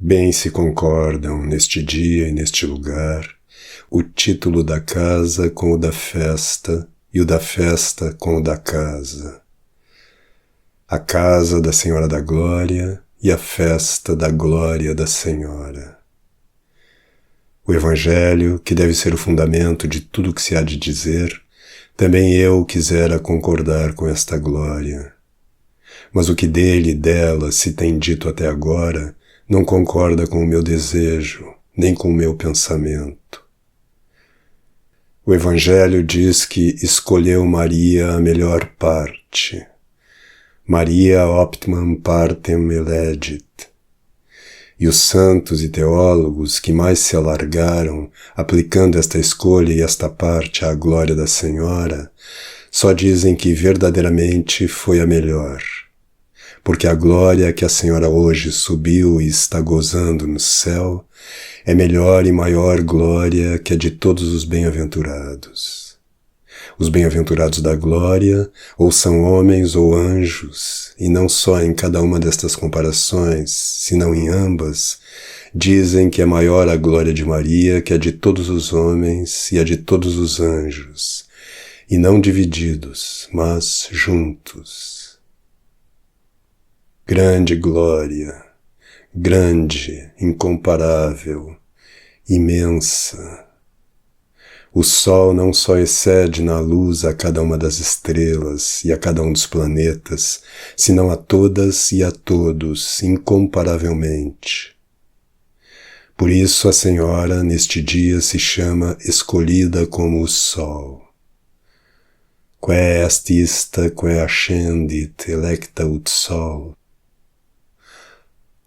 Bem se concordam neste dia e neste lugar o título da casa com o da festa e o da festa com o da casa. A casa da Senhora da Glória e a festa da glória da Senhora. O Evangelho, que deve ser o fundamento de tudo o que se há de dizer, também eu quisera concordar com esta glória. Mas o que dele e dela se tem dito até agora não concorda com o meu desejo, nem com o meu pensamento. O Evangelho diz que escolheu Maria a melhor parte. Maria optimam partem elegit. E os santos e teólogos que mais se alargaram, aplicando esta escolha e esta parte à glória da Senhora, só dizem que verdadeiramente foi a melhor. Porque a glória que a Senhora hoje subiu e está gozando no céu é melhor e maior glória que a de todos os bem-aventurados. Os bem-aventurados da glória ou são homens ou anjos, e não só em cada uma destas comparações, senão em ambas, dizem que é maior a glória de Maria que a de todos os homens e a de todos os anjos, e não divididos, mas juntos. Grande glória, grande, incomparável, imensa. O Sol não só excede na luz a cada uma das estrelas e a cada um dos planetas, senão a todas e a todos, incomparavelmente. Por isso a Senhora, neste dia, se chama escolhida como o Sol. Quae est ista, quae ascendit, electa ut Sol.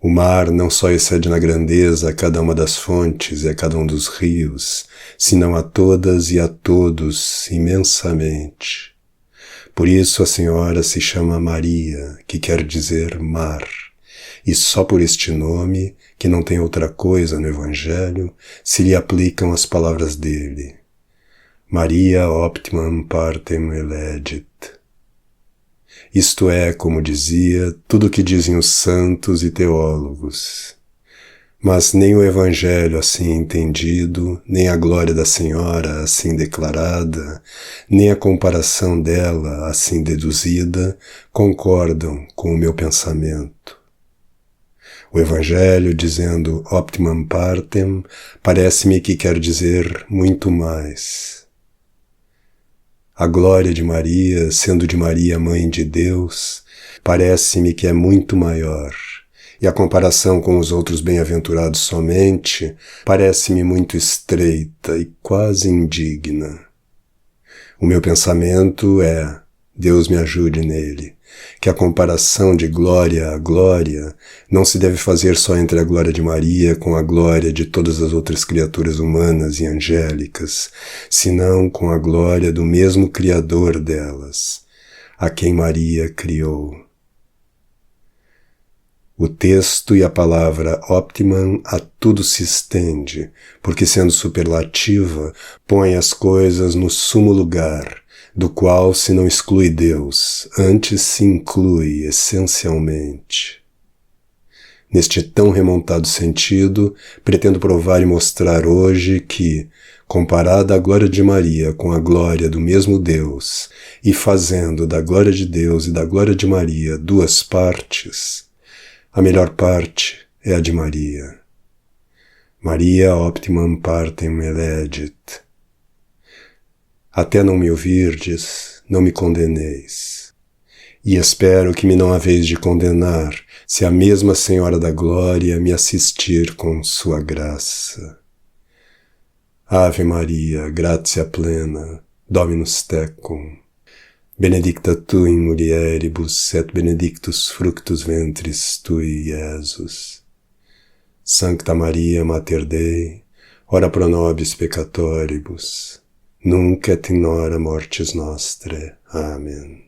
O mar não só excede na grandeza a cada uma das fontes e a cada um dos rios, senão a todas e a todos imensamente. Por isso a Senhora se chama Maria, que quer dizer mar, e só por este nome, que não tem outra coisa no Evangelho, se lhe aplicam as palavras dele. Maria optimam partem elegit. Isto é, como dizia, tudo o que dizem os santos e teólogos. Mas nem o Evangelho assim entendido, nem a glória da Senhora assim declarada, nem a comparação dela assim deduzida, concordam com o meu pensamento. O Evangelho, dizendo optimam partem, parece-me que quer dizer muito mais. A glória de Maria, sendo de Maria mãe de Deus, parece-me que é muito maior, e a comparação com os outros bem-aventurados somente parece-me muito estreita e quase indigna. O meu pensamento é, Deus me ajude nele, que a comparação de glória a glória não se deve fazer só entre a glória de Maria com a glória de todas as outras criaturas humanas e angélicas, senão com a glória do mesmo Criador delas, a quem Maria criou. O texto e a palavra optimam a tudo se estende, porque sendo superlativa, põe as coisas no sumo lugar, do qual se não exclui Deus, antes se inclui essencialmente. Neste tão remontado sentido, pretendo provar e mostrar hoje que, comparada a glória de Maria com a glória do mesmo Deus, e fazendo da glória de Deus e da glória de Maria duas partes, a melhor parte é a de Maria. Maria optimam partem elegit. Até não me ouvirdes, não me condeneis. E espero que me não haveis de condenar, se a mesma Senhora da Glória me assistir com sua graça. Ave Maria, gratia plena, Dominus tecum. Benedicta tu in mulieribus, et benedictus fructus ventris tui, Iesus. Sancta Maria, Mater Dei, ora pro nobis peccatoribus, nunc et in hora mortis nostrae. Amém.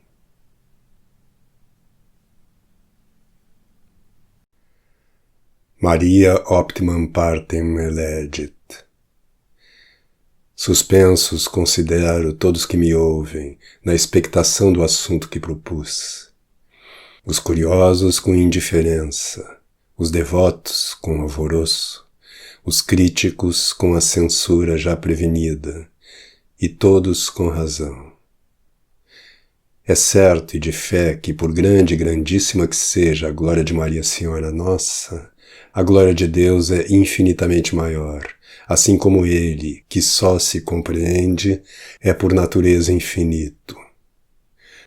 Maria optimam partem elegit. Suspensos considero todos que me ouvem, na expectação do assunto que propus. Os curiosos com indiferença, os devotos com alvoroço, os críticos com a censura já prevenida, e todos com razão. É certo e de fé que, por grande e grandíssima que seja a glória de Maria Senhora Nossa, a glória de Deus é infinitamente maior, assim como Ele, que só se compreende, é por natureza infinito.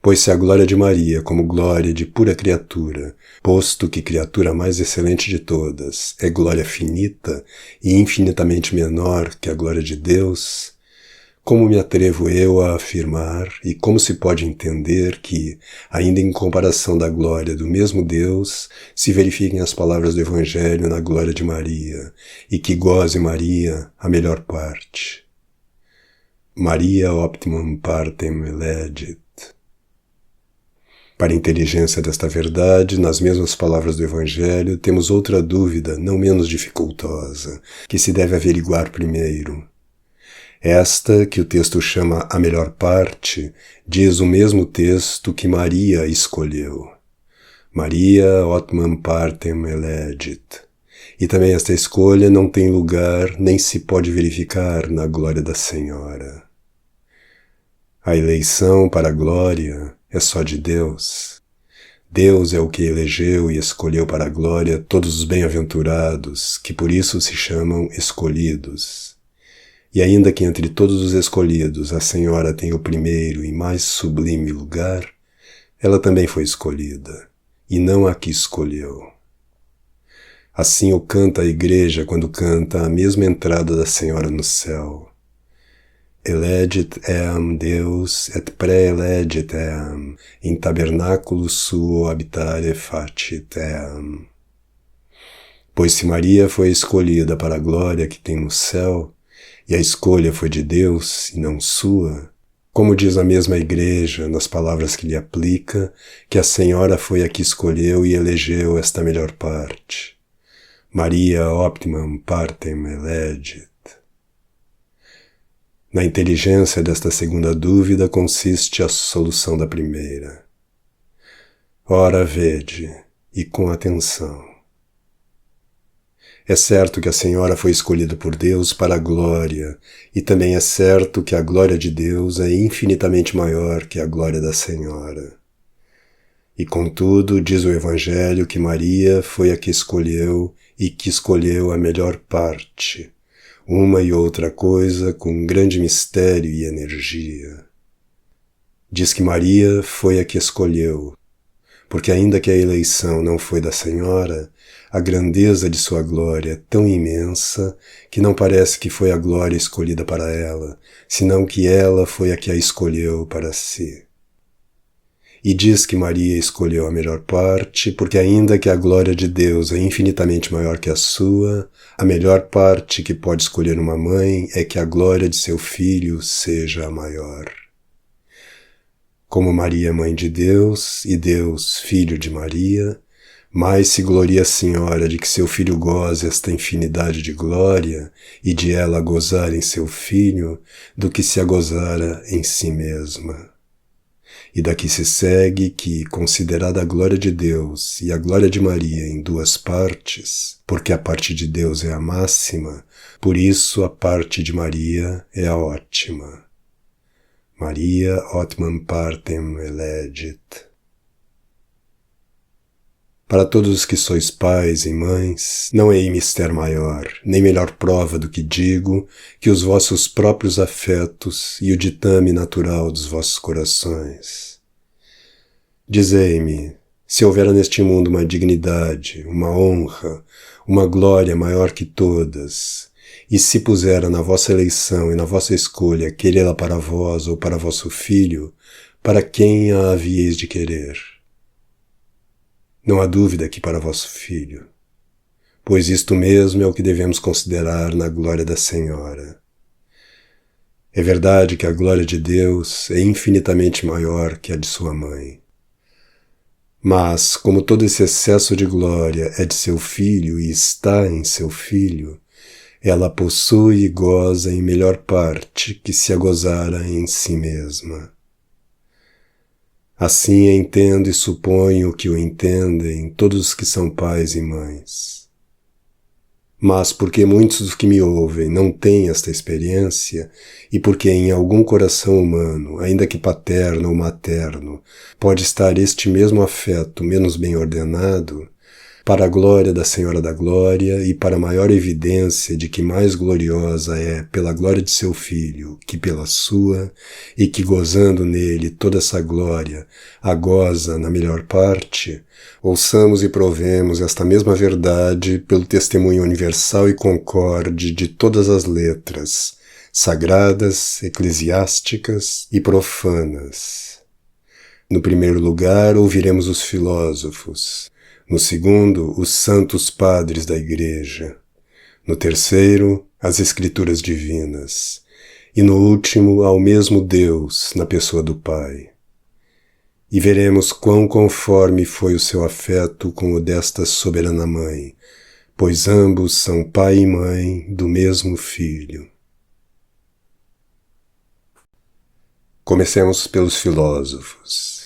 Pois se a glória de Maria, como glória de pura criatura, posto que criatura mais excelente de todas, é glória finita e infinitamente menor que a glória de Deus, como me atrevo eu a afirmar e como se pode entender que, ainda em comparação da glória do mesmo Deus, se verifiquem as palavras do Evangelho na glória de Maria, e que goze Maria a melhor parte. Maria optimum partem elegit. Para a inteligência desta verdade, nas mesmas palavras do Evangelho, temos outra dúvida não menos dificultosa, que se deve averiguar primeiro. Esta, que o texto chama a melhor parte, diz o mesmo texto que Maria escolheu. Maria optimum partem elegit. E também esta escolha não tem lugar nem se pode verificar na glória da Senhora. A eleição para a glória é só de Deus. Deus é o que elegeu e escolheu para a glória todos os bem-aventurados, que por isso se chamam escolhidos. E ainda que entre todos os escolhidos a Senhora tenha o primeiro e mais sublime lugar, ela também foi escolhida, e não a que escolheu. Assim o canta a Igreja quando canta a mesma entrada da Senhora no céu. Elegit eam Deus et praelegit eam, in tabernáculo suo habitare facit eam. Pois se Maria foi escolhida para a glória que tem no céu, e a escolha foi de Deus e não sua, como diz a mesma Igreja nas palavras que lhe aplica, que a Senhora foi a que escolheu e elegeu esta melhor parte. Maria optimum partem elegit. Na inteligência desta segunda dúvida consiste a solução da primeira. Ora, vede, e com atenção. É certo que a Senhora foi escolhida por Deus para a glória, e também é certo que a glória de Deus é infinitamente maior que a glória da Senhora. E contudo, diz o Evangelho que Maria foi a que escolheu e que escolheu a melhor parte, uma e outra coisa com grande mistério e energia. Diz que Maria foi a que escolheu, porque ainda que a eleição não foi da Senhora, a grandeza de sua glória é tão imensa que não parece que foi a glória escolhida para ela, senão que ela foi a que a escolheu para si. E diz que Maria escolheu a melhor parte, porque ainda que a glória de Deus é infinitamente maior que a sua, a melhor parte que pode escolher uma mãe é que a glória de seu filho seja a maior. Como Maria é mãe de Deus e Deus filho de Maria, mais se gloria a Senhora de que seu filho goze esta infinidade de glória e de ela gozar em seu filho do que se a gozara em si mesma. E daqui se segue que, considerada a glória de Deus e a glória de Maria em duas partes, porque a parte de Deus é a máxima, por isso a parte de Maria é a ótima. Maria optimum partem elegit. Para todos os que sois pais e mães, não hei mister maior, nem melhor prova do que digo, que os vossos próprios afetos e o ditame natural dos vossos corações. Dizei-me, se houvera neste mundo uma dignidade, uma honra, uma glória maior que todas, e se pusera na vossa eleição e na vossa escolha querê-la para vós ou para vosso filho, para quem a havíeis de querer? Não há dúvida que para vosso filho, pois isto mesmo é o que devemos considerar na glória da Senhora. É verdade que a glória de Deus é infinitamente maior que a de sua mãe. Mas, como todo esse excesso de glória é de seu filho e está em seu filho, ela possui e goza em melhor parte que se a gozara em si mesma. Assim entendo e suponho que o entendem todos os que são pais e mães. Mas porque muitos dos que me ouvem não têm esta experiência, e porque em algum coração humano, ainda que paterno ou materno, pode estar este mesmo afeto menos bem ordenado, para a glória da Senhora da Glória e para a maior evidência de que mais gloriosa é pela glória de seu Filho que pela sua, e que gozando nele toda essa glória a goza na melhor parte, ouçamos e provemos esta mesma verdade pelo testemunho universal e concorde de todas as letras, sagradas, eclesiásticas e profanas. No primeiro lugar, ouviremos os filósofos. No segundo, os santos padres da Igreja. No terceiro, as Escrituras divinas. E no último, ao mesmo Deus, na pessoa do Pai. E veremos quão conforme foi o seu afeto com o desta soberana Mãe, pois ambos são pai e mãe do mesmo Filho. Comecemos pelos filósofos.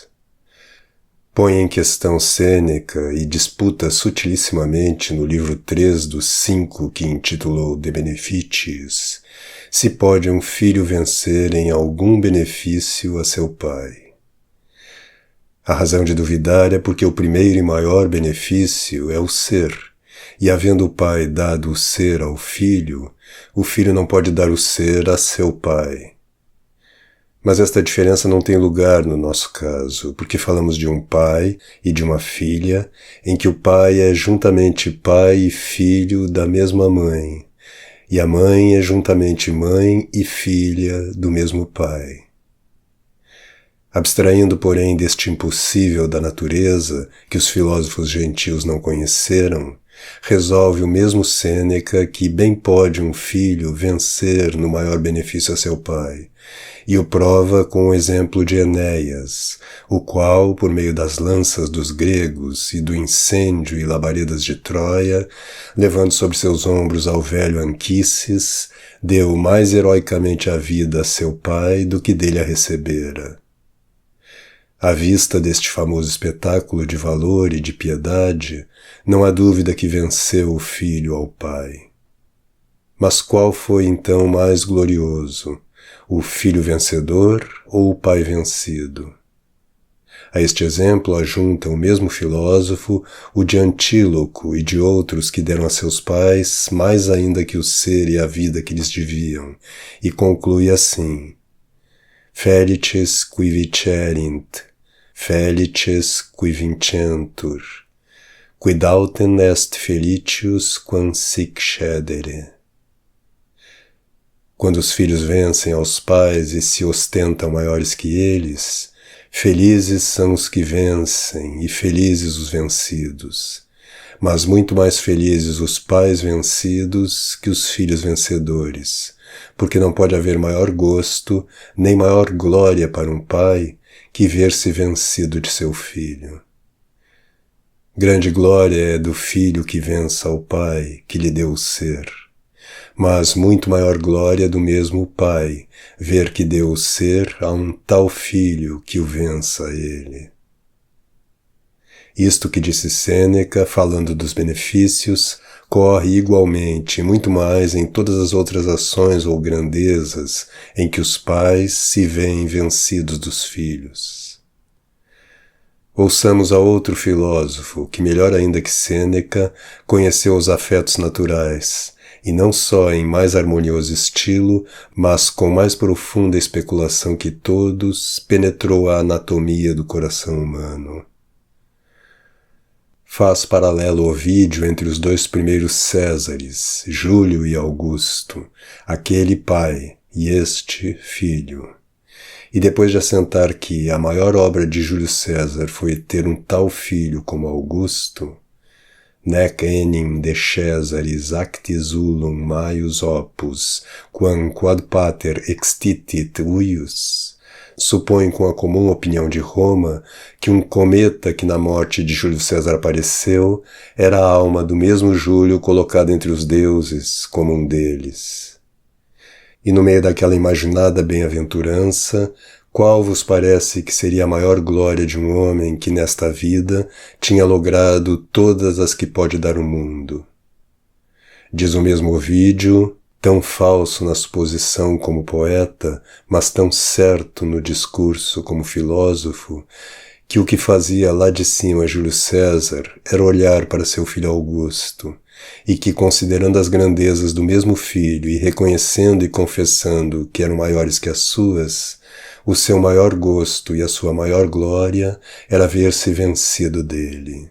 Põe em questão Sêneca e disputa sutilíssimamente no livro 3 dos 5 que intitulou De Beneficiis, se pode um filho vencer em algum benefício a seu pai. A razão de duvidar é porque o primeiro e maior benefício é o ser, e havendo o pai dado o ser ao filho, o filho não pode dar o ser a seu pai. Mas esta diferença não tem lugar no nosso caso, porque falamos de um pai e de uma filha, em que o pai é juntamente pai e filho da mesma mãe, e a mãe é juntamente mãe e filha do mesmo pai. Abstraindo, porém, deste impossível da natureza, que os filósofos gentios não conheceram, resolve o mesmo Sêneca que bem pode um filho vencer no maior benefício a seu pai, e o prova com o exemplo de Enéas, o qual, por meio das lanças dos gregos e do incêndio e labaredas de Troia, levando sobre seus ombros ao velho Anquises, deu mais heroicamente a vida a seu pai do que dele a recebera. À vista deste famoso espetáculo de valor e de piedade, não há dúvida que venceu o filho ao pai. Mas qual foi então mais glorioso, o filho vencedor ou o pai vencido? A este exemplo ajunta o mesmo filósofo o de Antíloco e de outros que deram a seus pais mais ainda que o ser e a vida que lhes deviam, e conclui assim: Felices qui vicerint, felices qui vincentur, quid autem est felicius quam sic cedere. Quando os filhos vencem aos pais e se ostentam maiores que eles, felizes são os que vencem e felizes os vencidos, mas muito mais felizes os pais vencidos que os filhos vencedores, porque não pode haver maior gosto nem maior glória para um pai que ver-se vencido de seu filho. Grande glória é do filho que vença ao pai, que lhe deu o ser. Mas muito maior glória do mesmo pai, ver que deu o ser a um tal filho que o vença a ele. Isto que disse Sêneca, falando dos benefícios, corre igualmente, muito mais em todas as outras ações ou grandezas em que os pais se veem vencidos dos filhos. Ouçamos a outro filósofo, que melhor ainda que Sêneca, conheceu os afetos naturais, e não só em mais harmonioso estilo, mas com mais profunda especulação que todos, penetrou a anatomia do coração humano. Faz paralelo Ovídio entre os dois primeiros Césares, Júlio e Augusto, aquele pai e este filho. E depois de assentar que a maior obra de Júlio César foi ter um tal filho como Augusto, nec enim de Caesaris actis ullum maius opus, quam quad pater extitit uius, supõe com a comum opinião de Roma que um cometa que na morte de Júlio César apareceu era a alma do mesmo Júlio colocada entre os deuses como um deles. E no meio daquela imaginada bem-aventurança, qual vos parece que seria a maior glória de um homem que nesta vida tinha logrado todas as que pode dar o mundo? Diz o mesmo Ovídio, tão falso na suposição como poeta, mas tão certo no discurso como filósofo, que o que fazia lá de cima Júlio César era olhar para seu filho Augusto, e que, considerando as grandezas do mesmo filho e reconhecendo e confessando que eram maiores que as suas, o seu maior gosto e a sua maior glória era ver-se vencido dele.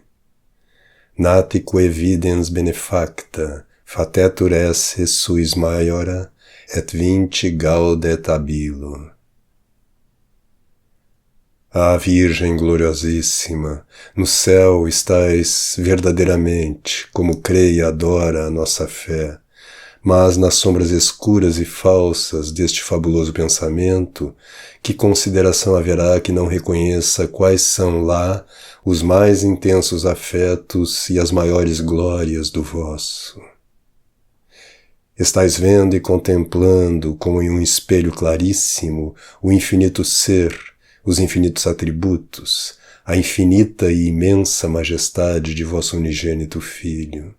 Natico evidens benefacta, fatetur esse suis maiora, et vinci gaudet abilo. Ah, Virgem gloriosíssima, no céu estais verdadeiramente, como crê e adora a nossa fé, mas nas sombras escuras e falsas deste fabuloso pensamento, que consideração haverá que não reconheça quais são lá os mais intensos afetos e as maiores glórias do vosso? Estais vendo e contemplando, como em um espelho claríssimo, o infinito ser, os infinitos atributos, a infinita e imensa majestade de vosso unigênito Filho.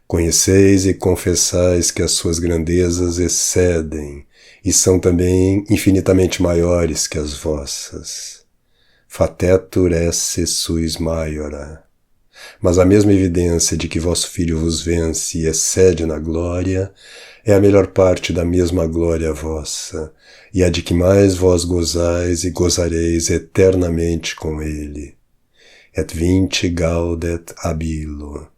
Conheceis e confessais que as suas grandezas excedem e são também infinitamente maiores que as vossas. Fatetur esse suis maiora. Mas a mesma evidência de que vosso Filho vos vence e excede na glória é a melhor parte da mesma glória vossa, e a de que mais vós gozais e gozareis eternamente com ele. Et vinci gaudet abilo.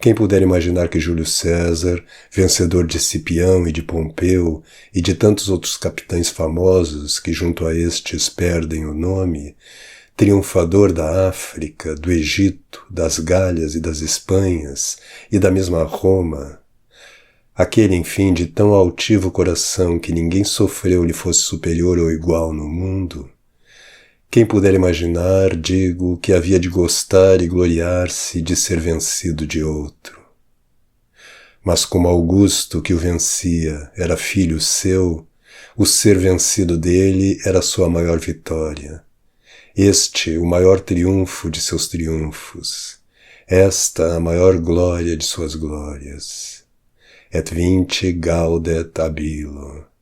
Quem puder imaginar que Júlio César, vencedor de Cipião e de Pompeu e de tantos outros capitães famosos que junto a estes perdem o nome, triunfador da África, do Egito, das Galhas e das Espanhas e da mesma Roma, aquele, enfim, de tão altivo coração que ninguém sofreu lhe fosse superior ou igual no mundo, quem puder imaginar, digo, que havia de gostar e gloriar-se de ser vencido de outro. Mas como Augusto, que o vencia, era filho seu, o ser vencido dele era sua maior vitória. Este, o maior triunfo de seus triunfos. Esta, a maior glória de suas glórias. Et vinci gaudet abilo.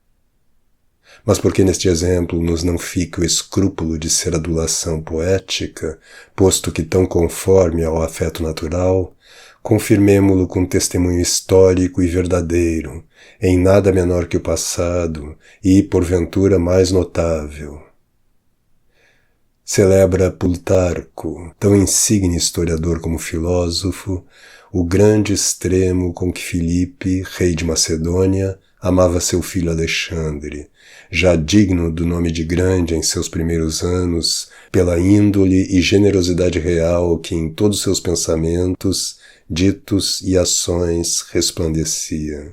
Mas porque neste exemplo nos não fica o escrúpulo de ser adulação poética, posto que tão conforme ao afeto natural, confirmemo-lo com testemunho histórico e verdadeiro, em nada menor que o passado e, porventura, mais notável. Celebra Plutarco, tão insigne historiador como filósofo, o grande extremo com que Filipe, rei de Macedônia, amava seu filho Alexandre, já digno do nome de grande em seus primeiros anos, pela índole e generosidade real que em todos seus pensamentos, ditos e ações resplandecia.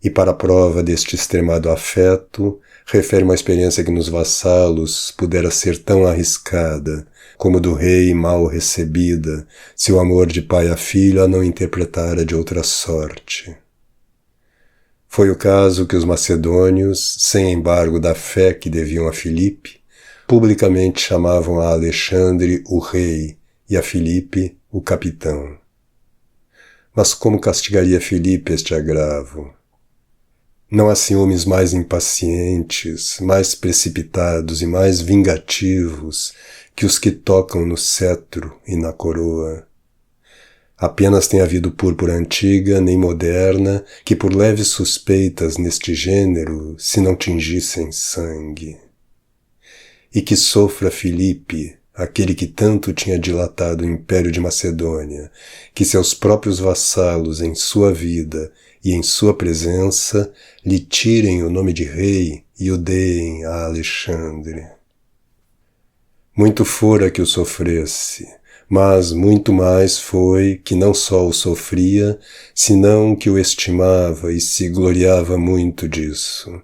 E para a prova deste extremado afeto, refere uma experiência que nos vassalos pudera ser tão arriscada, como do rei mal recebida, se o amor de pai a filho a não interpretara de outra sorte. Foi o caso que os macedônios, sem embargo da fé que deviam a Filipe, publicamente chamavam a Alexandre o rei e a Filipe o capitão. Mas como castigaria Filipe este agravo? Não há ciúmes mais impacientes, mais precipitados e mais vingativos que os que tocam no cetro e na coroa. Apenas tem havido púrpura antiga nem moderna que por leves suspeitas neste gênero se não tingissem sangue. E que sofra Filipe, aquele que tanto tinha dilatado o império de Macedônia, que seus próprios vassalos em sua vida e em sua presença lhe tirem o nome de rei e o deem a Alexandre. Muito fora que o sofresse, mas muito mais foi que não só o sofria, senão que o estimava e se gloriava muito disso.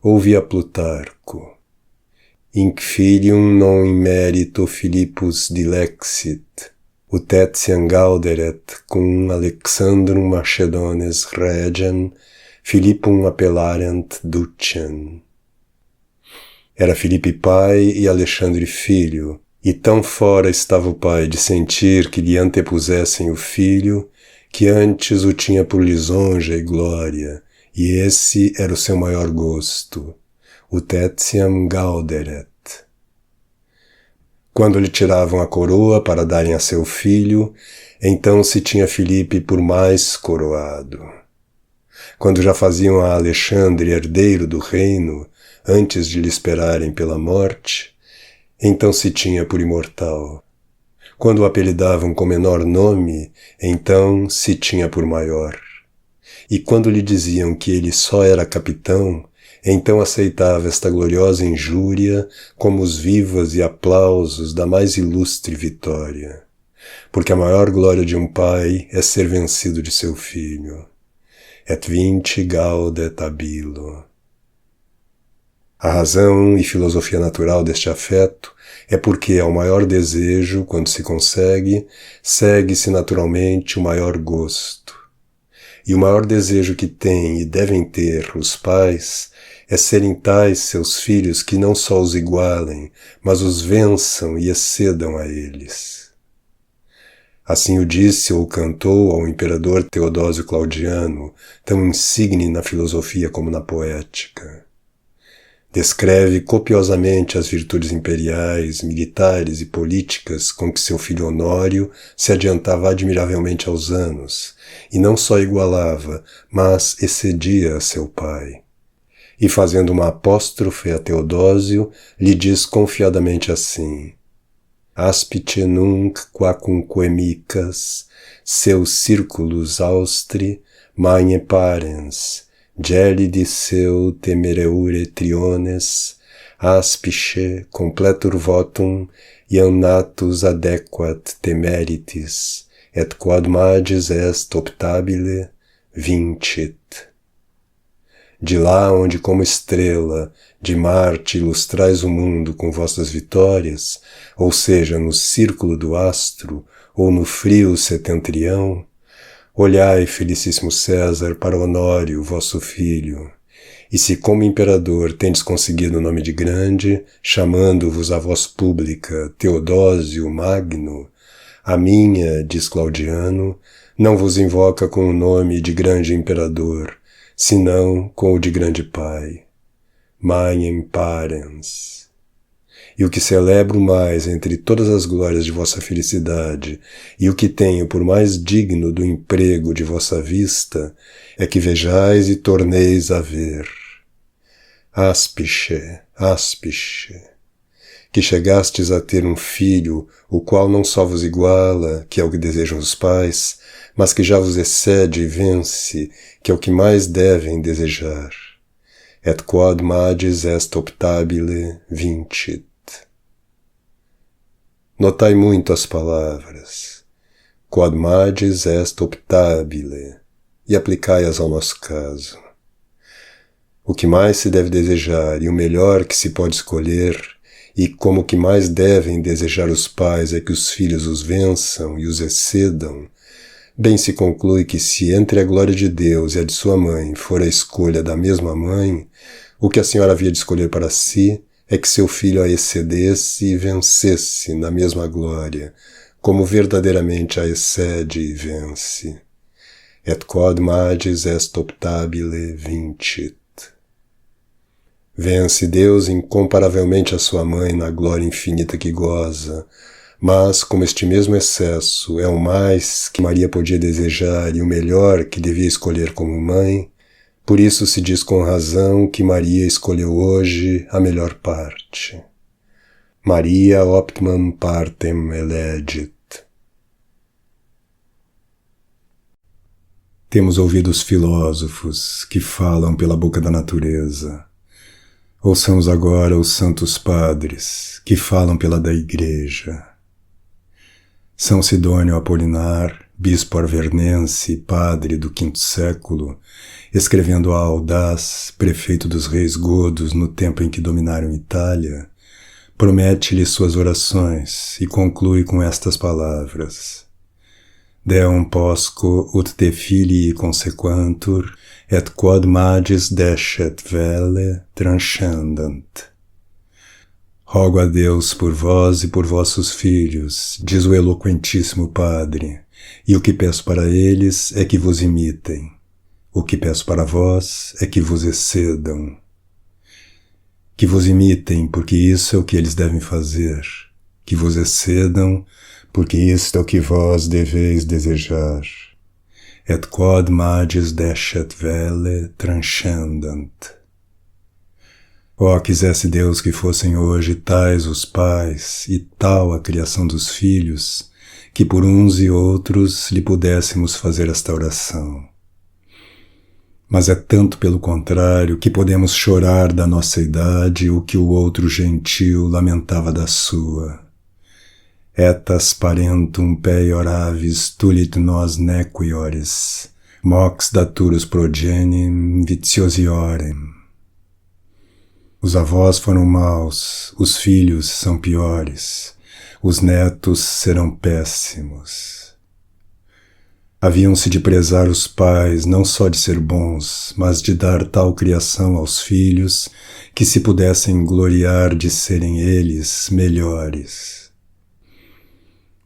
Ouvia Plutarco. Inc filium non in merito Philippus dilexit, ut etiam gauderet cum Alexandrum Macedones regem, Philippum appellarent ducem. Era Filipe pai e Alexandre filho, e tão fora estava o pai de sentir que lhe antepusessem o filho, que antes o tinha por lisonja e glória, e esse era o seu maior gosto, ut etiam gauderet. Quando lhe tiravam a coroa para darem a seu filho, então se tinha Filipe por mais coroado. Quando já faziam a Alexandre herdeiro do reino, antes de lhe esperarem pela morte, então se tinha por imortal. Quando o apelidavam com menor nome, então se tinha por maior. E quando lhe diziam que ele só era capitão, então aceitava esta gloriosa injúria como os vivas e aplausos da mais ilustre vitória. Porque a maior glória de um pai é ser vencido de seu filho. Et vinci gaudet abilo. A razão e filosofia natural deste afeto é porque ao maior desejo, quando se consegue, segue-se naturalmente o maior gosto. E o maior desejo que têm e devem ter os pais é serem tais seus filhos que não só os igualem, mas os vençam e excedam a eles. Assim o disse ou cantou ao imperador Teodósio Claudiano, tão insigne na filosofia como na poética. Descreve copiosamente as virtudes imperiais, militares e políticas com que seu filho Honório se adiantava admiravelmente aos anos, e não só igualava, mas excedia a seu pai. E fazendo uma apóstrofe a Teodósio, lhe diz confiadamente assim: Aspice nunc quacunque micas, seus círculos austri, magne parens, gelidi seu temereure triones, aspice completur votum, iam natus adequat temeritis, et quod magis est optabile, vincit. De lá onde como estrela de Marte ilustrais o mundo com vossas vitórias, ou seja, no círculo do astro, ou no frio setentrião, olhai, felicíssimo César, para Honório, vosso filho, e se como imperador tendes conseguido o nome de grande, chamando-vos a voz pública Teodósio Magno, a minha, diz Claudiano, não vos invoca com o nome de grande imperador, senão com o de grande pai, magnem parens. E o que celebro mais entre todas as glórias de vossa felicidade, e o que tenho por mais digno do emprego de vossa vista, é que vejais e torneis a ver. Aspice, aspice, que chegastes a ter um filho, o qual não só vos iguala, que é o que desejam os pais, mas que já vos excede e vence, que é o que mais devem desejar. Et quod magis est optabile, vincit. Notai muito as palavras. Quod magis est optabile, e aplicai-as ao nosso caso. O que mais se deve desejar e o melhor que se pode escolher, e como o que mais devem desejar os pais é que os filhos os vençam e os excedam, bem se conclui que se entre a glória de Deus e a de sua mãe for a escolha da mesma mãe, o que a senhora havia de escolher para si é que seu filho a excedesse e vencesse na mesma glória, como verdadeiramente a excede e vence. Et quod magis est optabile, vincit. Vence Deus incomparavelmente a sua mãe na glória infinita que goza, mas, como este mesmo excesso é o mais que Maria podia desejar e o melhor que devia escolher como mãe, por isso se diz com razão que Maria escolheu hoje a melhor parte. Maria optimam partem elegit. Temos ouvido os filósofos que falam pela boca da natureza. Ouçamos agora os santos padres que falam pela da Igreja. São Sidônio Apolinar, bispo arvernense, padre do V século, escrevendo a Audaz, prefeito dos reis godos no tempo em que dominaram Itália, promete-lhe suas orações e conclui com estas palavras: Deum posco ut te filii consequantur, et quod magis descet velle transcendant. Rogo a Deus por vós e por vossos filhos, diz o eloquentíssimo Padre, e o que peço para eles é que vos imitem. O que peço para vós é que vos excedam. Que vos imitem, porque isso é o que eles devem fazer. Que vos excedam, porque isto é o que vós deveis desejar. Et quod magis descet velle transcendant. Quisesse Deus que fossem hoje tais os pais e tal a criação dos filhos, que por uns e outros lhe pudéssemos fazer esta oração. Mas é tanto pelo contrário que podemos chorar da nossa idade o que o outro gentil lamentava da sua. Etas parentum peior avis tulit nos nequiores, mox daturus progenim vitiosiorem. Os avós foram maus, os filhos são piores, os netos serão péssimos. Haviam-se de prezar os pais não só de ser bons, mas de dar tal criação aos filhos que se pudessem gloriar de serem eles melhores.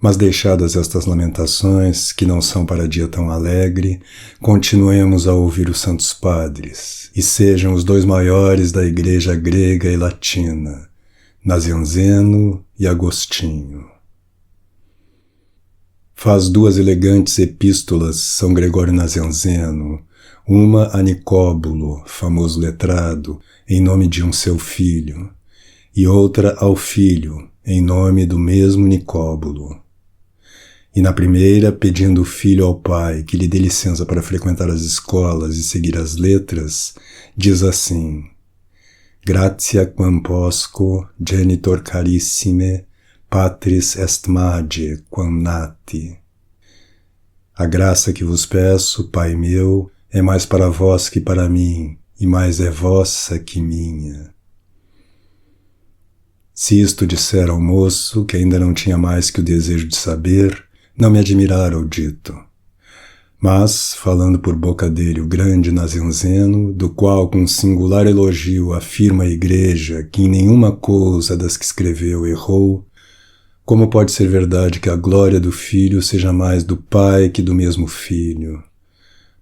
Mas deixadas estas lamentações, que não são para dia tão alegre, continuemos a ouvir os santos padres, e sejam os dois maiores da igreja grega e latina, Nazianzeno e Agostinho. Faz duas elegantes epístolas São Gregório Nazianzeno, uma a Nicóbulo, famoso letrado, em nome de um seu filho, e outra ao filho, em nome do mesmo Nicóbulo. E na primeira, pedindo o filho ao pai que lhe dê licença para frequentar as escolas e seguir as letras, diz assim: Gratia quam posco, genitor carissime, patris est mage quam nati. A graça que vos peço, Pai meu, é mais para vós que para mim, e mais é vossa que minha. Se isto disser ao moço, que ainda não tinha mais que o desejo de saber, não me admirara o dito. Mas, falando por boca dele o grande Nazianzeno, do qual com singular elogio afirma a Igreja que em nenhuma coisa das que escreveu errou, como pode ser verdade que a glória do filho seja mais do pai que do mesmo filho?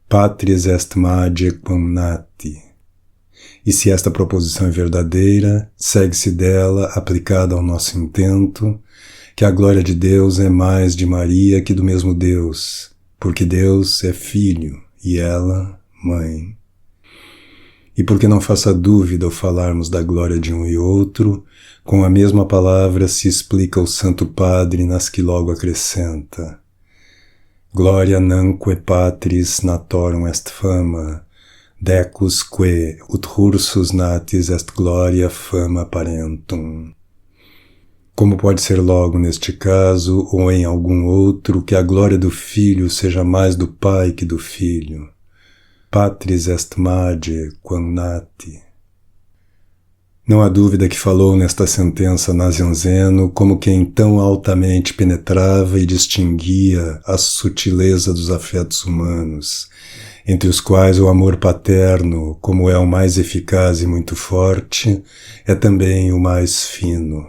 Patris est mage quam nati. E se esta proposição é verdadeira, segue-se dela, aplicada ao nosso intento, que a glória de Deus é mais de Maria que do mesmo Deus, porque Deus é filho e ela, mãe. E porque não faça dúvida ao falarmos da glória de um e outro, com a mesma palavra se explica o Santo Padre nas que logo acrescenta: Gloria nanque patris natorum est fama, decus que ut ursus natis est gloria fama parentum. Como pode ser logo neste caso, ou em algum outro, que a glória do filho seja mais do pai que do filho? Patris est mage quam nati. Não há dúvida que falou nesta sentença Nazianzeno como quem tão altamente penetrava e distinguia a sutileza dos afetos humanos, entre os quais o amor paterno, como é o mais eficaz e muito forte, é também o mais fino.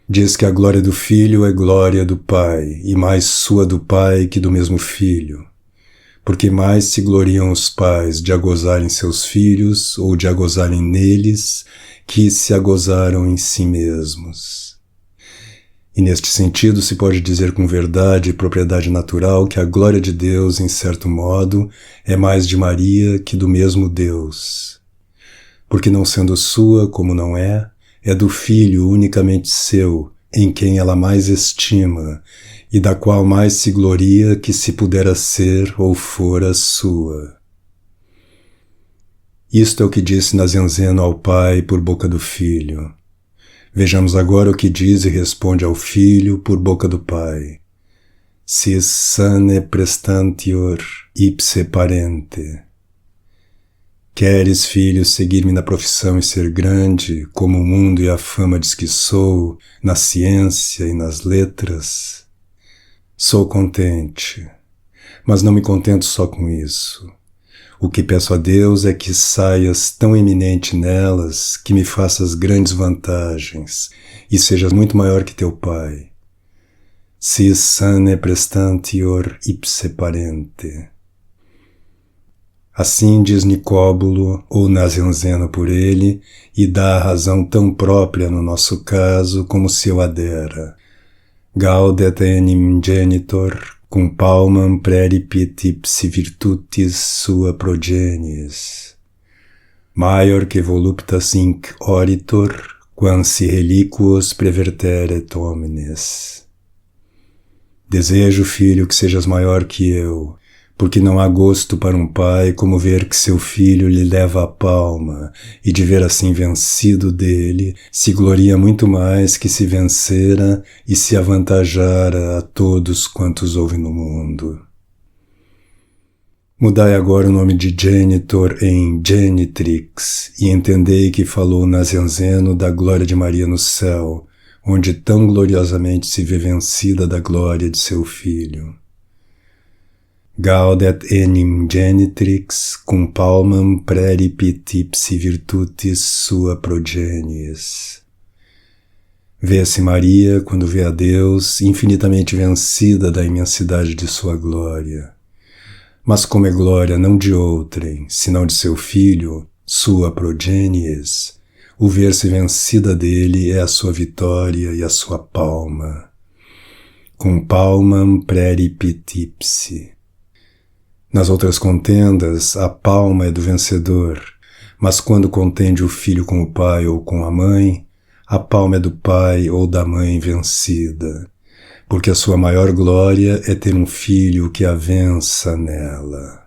Diz que a glória do filho é glória do pai, e mais sua do pai que do mesmo filho, porque mais se gloriam os pais de agozarem seus filhos ou de agozarem neles, que se agozaram em si mesmos. E neste sentido se pode dizer com verdade e propriedade natural que a glória de Deus, em certo modo, é mais de Maria que do mesmo Deus. Porque não sendo sua, como não é do Filho unicamente seu, em quem ela mais estima, e da qual mais se gloria que se pudera ser ou fora sua. Isto é o que disse Nazianzeno ao pai por boca do filho. Vejamos agora o que diz e responde ao filho por boca do pai. Sis sane prestantior ipse parente. Queres, filho, seguir-me na profissão e ser grande, como o mundo e a fama diz que sou, na ciência e nas letras? Sou contente, mas não me contento só com isso. O que peço a Deus é que saias tão eminente nelas que me faças grandes vantagens e sejas muito maior que teu Pai. Si sane prestantior ipse parente. Assim diz Nicóbulo, ou Nazianzeno por ele, e dá a razão tão própria no nosso caso como se eu a dera. Gaudet enim genitor, cum palmam preripit ipsi virtutis sua progenies. Maior que voluptas inc oritor, quam si reliquos preverteret homines. Desejo, filho, que sejas maior que eu, porque não há gosto para um pai como ver que seu filho lhe leva a palma, e de ver assim vencido dele, se gloria muito mais que se vencera e se avantajara a todos quantos houve no mundo. Mudai agora o nome de genitor em genitrix, e entendei que falou Nazianzeno da glória de Maria no céu, onde tão gloriosamente se vê vencida da glória de seu filho. Gaudet enim genitrix, cum palmam preripit ipsi virtutis sua progenies. Vê-se Maria, quando vê a Deus, infinitamente vencida da imensidade de sua glória. Mas como é glória não de outrem, senão de seu filho, sua progenies, o ver-se vencida dele é a sua vitória e a sua palma. Cum palmam preripit ipsi. Nas outras contendas, a palma é do vencedor, mas quando contende o filho com o pai ou com a mãe, a palma é do pai ou da mãe vencida, porque a sua maior glória é ter um filho que a vença nela.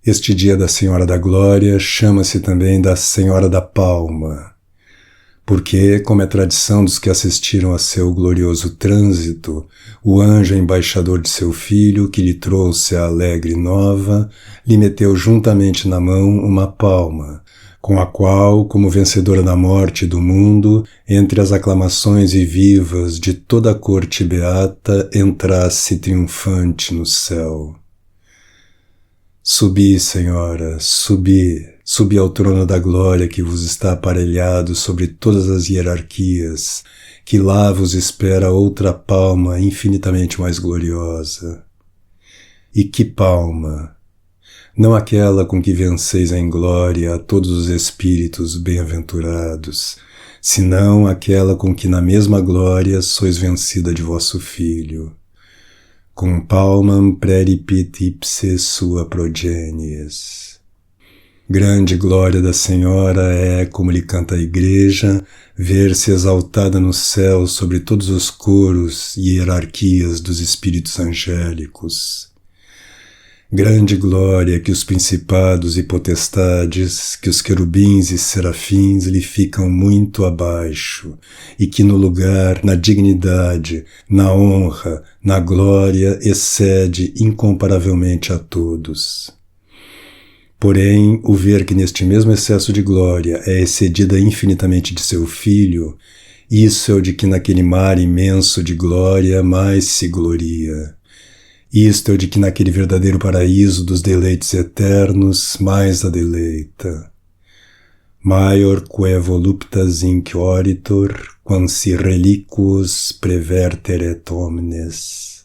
Este dia da Senhora da Glória chama-se também da Senhora da Palma, porque, como é tradição dos que assistiram a seu glorioso trânsito, o anjo embaixador de seu filho, que lhe trouxe a alegre nova, lhe meteu juntamente na mão uma palma, com a qual, como vencedora da morte e do mundo, entre as aclamações e vivas de toda a corte beata, entrasse triunfante no céu. Subi, Senhora, subi, subi ao trono da glória que vos está aparelhado sobre todas as hierarquias, que lá vos espera outra palma infinitamente mais gloriosa. E que palma! Não aquela com que venceis em glória a todos os espíritos bem-aventurados, senão aquela com que na mesma glória sois vencida de vosso Filho. Cum palmam preripit ipse sua progenies. Grande glória da Senhora é, como lhe canta a Igreja, ver-se exaltada no céu sobre todos os coros e hierarquias dos espíritos angélicos. Grande glória que os principados e potestades, que os querubins e serafins lhe ficam muito abaixo, e que no lugar, na dignidade, na honra, na glória, excede incomparavelmente a todos. Porém, o ver que neste mesmo excesso de glória é excedida infinitamente de seu Filho, isso é o de que naquele mar imenso de glória mais se gloria. Isto é o de que naquele verdadeiro paraíso dos deleites eternos mais a deleita. Maior quae voluptas inc oritor, quam si reliquos preverteret omnes.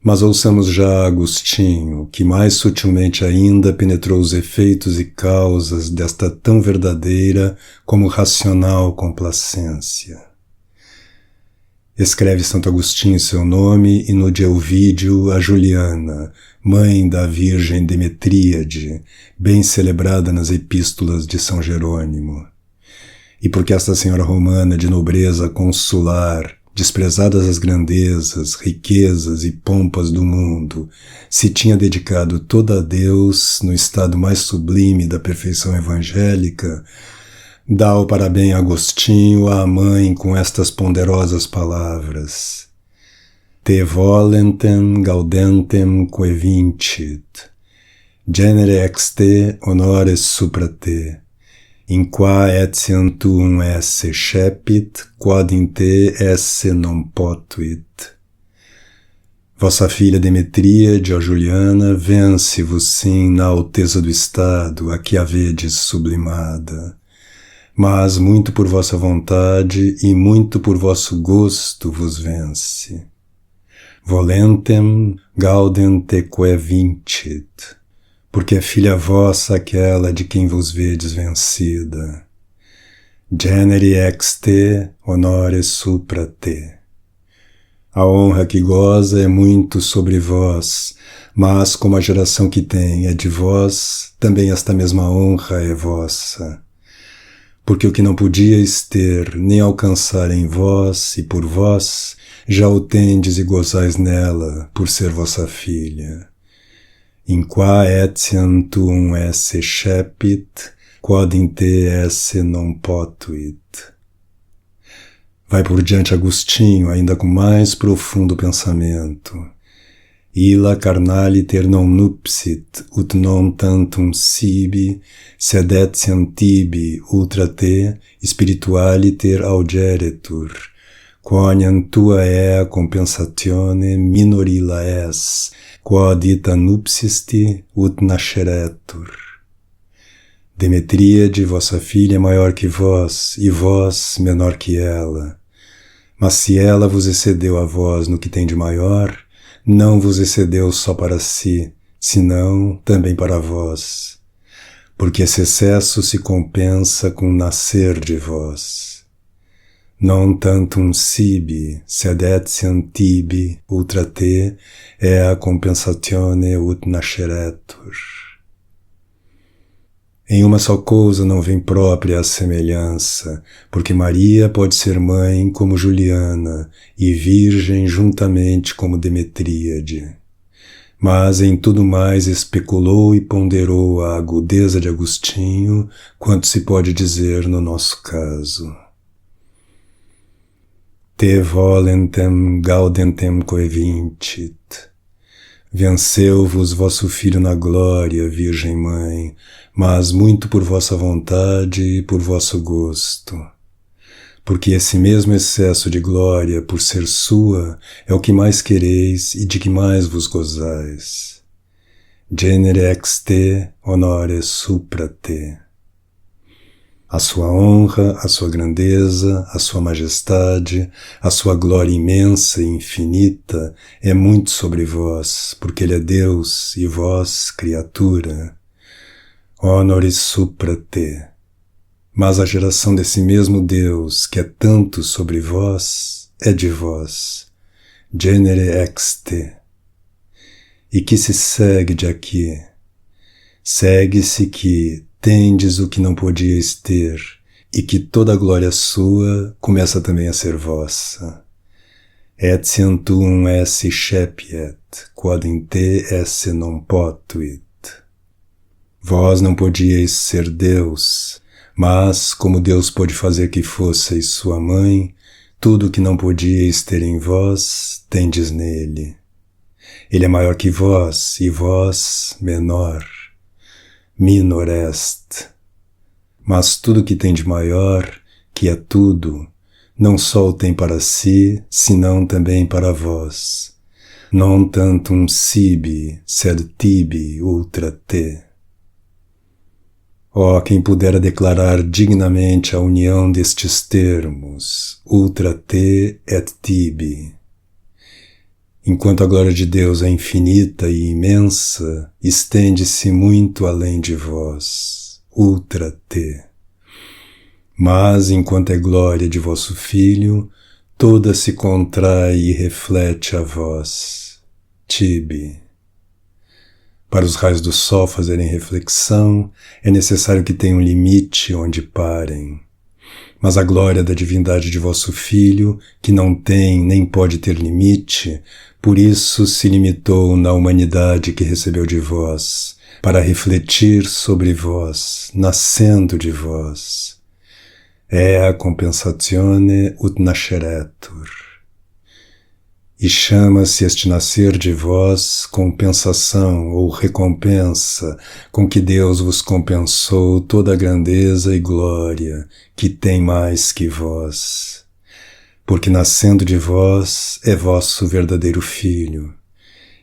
Mas ouçamos já Agostinho, que mais sutilmente ainda penetrou os efeitos e causas desta tão verdadeira como racional complacência. Escreve Santo Agostinho seu nome e no de Ovídio a Juliana, mãe da Virgem Demetríade, bem celebrada nas epístolas de São Jerônimo. E porque esta senhora romana de nobreza consular, desprezadas as grandezas, riquezas e pompas do mundo, se tinha dedicado toda a Deus no estado mais sublime da perfeição evangélica, dá o parabéns a Agostinho à mãe com estas ponderosas palavras. Te volentem gaudentem quae vincit, genere ex te honores supra te, in qua etiantum esse scepit, quod in te esse non potuit. Vossa filha Demetríade, ó Juliana, vence-vos sim na alteza do estado, a que havedes sublimada. Mas muito por vossa vontade e muito por vosso gosto vos vence. Volentem gaudem teque vincit, porque é filha vossa aquela de quem vos vedes vencida. Generi ex te, honore supra te. A honra que goza é muito sobre vós, mas como a geração que tem é de vós, também esta mesma honra é vossa. Porque o que não podíeis ter nem alcançar em vós e por vós, já o tendes e gozais nela, por ser vossa filha. In qua etiantum esse scepit, quod in te esse non potuit. Vai por diante Agostinho, ainda com mais profundo pensamento. Illa carnaliter non nupsit, ut non tantum sibi, sed etiam tibi ultra te spiritualiter augeretur, quoniam tua ea compensatione minor illa es, quod ita nupsisti ut nasceretur. Demetríade, vossa filha, é maior que vós, e vós menor que ela. Mas se ela vos excedeu a vós no que tem de maior, não vos excedeu só para si, senão também para vós, porque esse excesso se compensa com o nascer de vós. Non tantum sibi, sed etiam tibi ultra te ea compensatione ut nasceretur. Em uma só coisa não vem própria a semelhança, porque Maria pode ser mãe como Juliana e virgem juntamente como Demetríade. Mas em tudo mais especulou e ponderou a agudeza de Agostinho, quanto se pode dizer no nosso caso. Te volentem gaudentem coevincit. Venceu-vos vosso Filho na glória, Virgem Mãe, mas muito por vossa vontade e por vosso gosto. Porque esse mesmo excesso de glória, por ser sua, é o que mais quereis e de que mais vos gozais. Genere ex te, honore supra te. A sua honra, a sua grandeza, a sua majestade, a sua glória imensa e infinita é muito sobre vós, porque Ele é Deus e vós, criatura. Honore supra te. Mas a geração desse mesmo Deus, que é tanto sobre vós, é de vós. Genere ex te. E que se segue de aqui? Segue-se que tendes o que não podíeis ter, e que toda a glória sua começa também a ser vossa. Etiantum esse scepiet, quod in te esse non potuit. Vós não podíeis ser Deus, mas, como Deus pôde fazer que fosseis sua mãe, tudo o que não podíeis ter em vós, tendes nele. Ele é maior que vós, e vós menor. Minor est. Mas tudo que tem de maior, que é tudo, não só o tem para si, senão também para vós. Non tantum sibi, sed tibi ultra te. Ó, quem pudera declarar dignamente a união destes termos, ultra te et tibi. Enquanto a glória de Deus é infinita e imensa, estende-se muito além de vós, ultra te. Mas, enquanto é glória de vosso Filho, toda se contrai e reflete a vós, tibi. Para os raios do sol fazerem reflexão, é necessário que tenham limite onde parem. Mas a glória da divindade de vosso Filho, que não tem nem pode ter limite, por isso se limitou na humanidade que recebeu de vós, para refletir sobre vós, nascendo de vós. Ea compensatione ut nasceretur. E chama-se este nascer de vós compensação ou recompensa com que Deus vos compensou toda a grandeza e glória que tem mais que vós. Porque nascendo de vós é vosso verdadeiro Filho,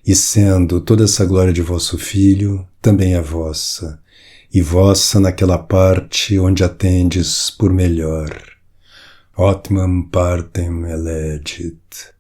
e sendo toda essa glória de vosso Filho, também é vossa, e vossa naquela parte onde a tendes por melhor. Optimam partem elegit.